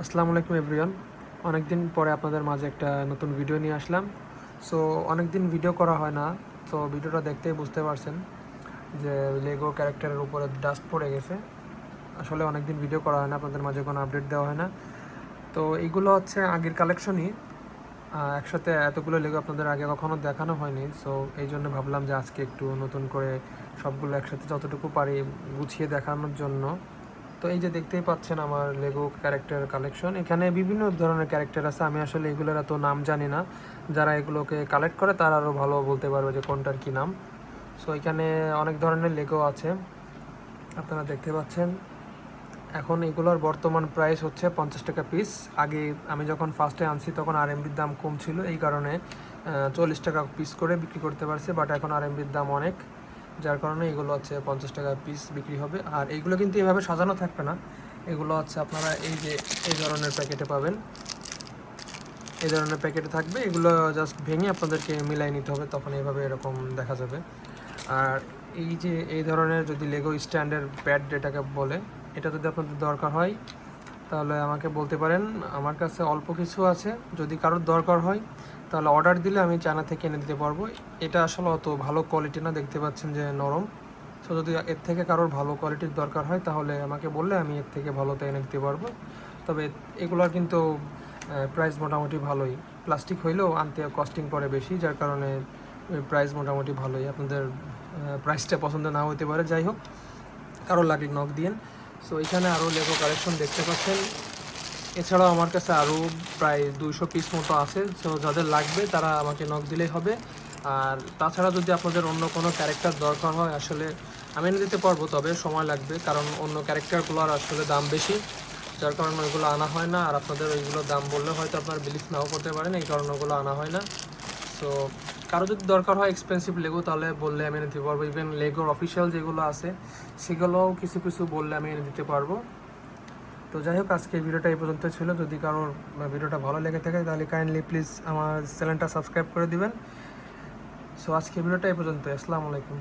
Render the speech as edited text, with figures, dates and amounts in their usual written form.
আসসালামু আলাইকুম এভরিওয়ান। অনেক দিন পরে আপনাদের মাঝে একটা নতুন ভিডিও নিয়ে আসলাম। সো অনেক দিন ভিডিও করা হয় না। সো ভিডিওটা দেখতেই বুঝতে পারছেন যে লেগো ক্যারেক্টারের উপরে ডাস্ট পড়ে গেছে। আসলে অনেক দিন ভিডিও করা হয় না, আপনাদের মাঝে কোনো আপডেট দেওয়া হয় না। তো এইগুলো হচ্ছে আগের কালেকশনই। একসাথে এতগুলো লেগো আপনাদের আগে কখনো দেখানো হয়নি। সো এই জন্য ভাবলাম যে আজকে একটু নতুন করে সবগুলো একসাথে যতটুকু পারি গুছিয়ে দেখানোর জন্য। তো এই যে দেখতেই পাচ্ছেন আমার লেগো ক্যারেক্টার কালেকশন। এখানে বিভিন্ন ধরনের ক্যারেক্টার আছে, আমি আসলে এগুলোর এত নাম জানি না। যারা এগুলোকে কালেক্ট করে তারা আরও ভালো বলতে পারবে যে কোনটার কী নাম। সো এখানে অনেক ধরনের লেগো আছে, আপনারা দেখতে পাচ্ছেন। এখন এগুলোর বর্তমান প্রাইস হচ্ছে 50 টাকা পিস। আগে আমি যখন ফার্স্টে আনছি তখন আরএমবির দাম কম ছিল, এই কারণে 40 টাকা পিস করে বিক্রি করতে পারছি। বাট এখন আরএমবির দাম অনেক, যার কারণে এগুলো হচ্ছে 50 টাকা পিস বিক্রি হবে। আর এইগুলো কিন্তু এভাবে সাজানো থাকবে না, এগুলো হচ্ছে আপনারা এই যে এই ধরনের প্যাকেটে পাবেন। এই ধরনের প্যাকেটে থাকবে, এগুলো জাস্ট ভেঙে আপনাদেরকে মিলাই নিতে হবে, তখন এইভাবে এরকম দেখা যাবে। আর এই যে এই ধরনের যদি লেগো স্ট্যান্ডের প্যাড যেটাকে বলে, এটা যদি আপনাদের দরকার হয় তাহলে আমাকে বলতে পারেন। আমার কাছে অল্প কিছু আছে, যদি কারোর দরকার হয় তাহলে অর্ডার দিলে আমি চায়না থেকে এনে দিতে পারবো। এটা আসলে অত ভালো কোয়ালিটি না, দেখতে পাচ্ছেন যে নরম। সো যদি এর থেকে কারোর ভালো কোয়ালিটির দরকার হয় তাহলে আমাকে বললে আমি এর থেকে ভালোতে এনে দিতে পারবো। তবে এগুলোর কিন্তু প্রাইস মোটামুটি ভালোই। প্লাস্টিক হইলেও আনতে কস্টিং পড়ে বেশি, যার কারণে প্রাইস মোটামুটি ভালোই। আপনাদের প্রাইসটা পছন্দ না হতে পারে, যাই হোক, কারো লাগলে নক দিয়েন। সো এখানে আরও লেগো কালেকশন দেখতে পাচ্ছেন। এছাড়াও আমার কাছে আরও প্রায় 200 পিস মতো আছে। সো যাদের লাগবে তারা আমাকে নক দিলেই হবে। আর তাছাড়া যদি আপনাদের অন্য কোনো ক্যারেক্টার দরকার হয়, আসলে আমি এনে দিতে পারবো, তবে সময় লাগবে, কারণ অন্য ক্যারেক্টারগুলোর আসলে দাম বেশি, যার কারণে ওইগুলো আনা হয় না। আর আপনাদের ওইগুলোর দাম বললে হয়তো আপনার বিলিভ নাও করতে পারেন, এই কারণে ওগুলো আনা হয় না। সো কারো যদি দরকার হয় এক্সপেন্সিভ লেগো তাহলে বললে আমি এনে দিতে পারবো। ইভেন লেগোর অফিসিয়াল যেগুলো আছে সেগুলোও কিছু কিছু বললে আমি এনে দিতে পারবো। তো যাই হোক, আজকে ভিডিওটা এই পর্যন্ত ছিল। যদি কারোর ভিডিওটা ভালো লেগে থাকে তাহলে কাইন্ডলি প্লিজ আমার চ্যানেলটা সাবস্ক্রাইব করে দিবেন। সো আজকে ভিডিওটা এই পর্যন্ত। আসসালামু আলাইকুম।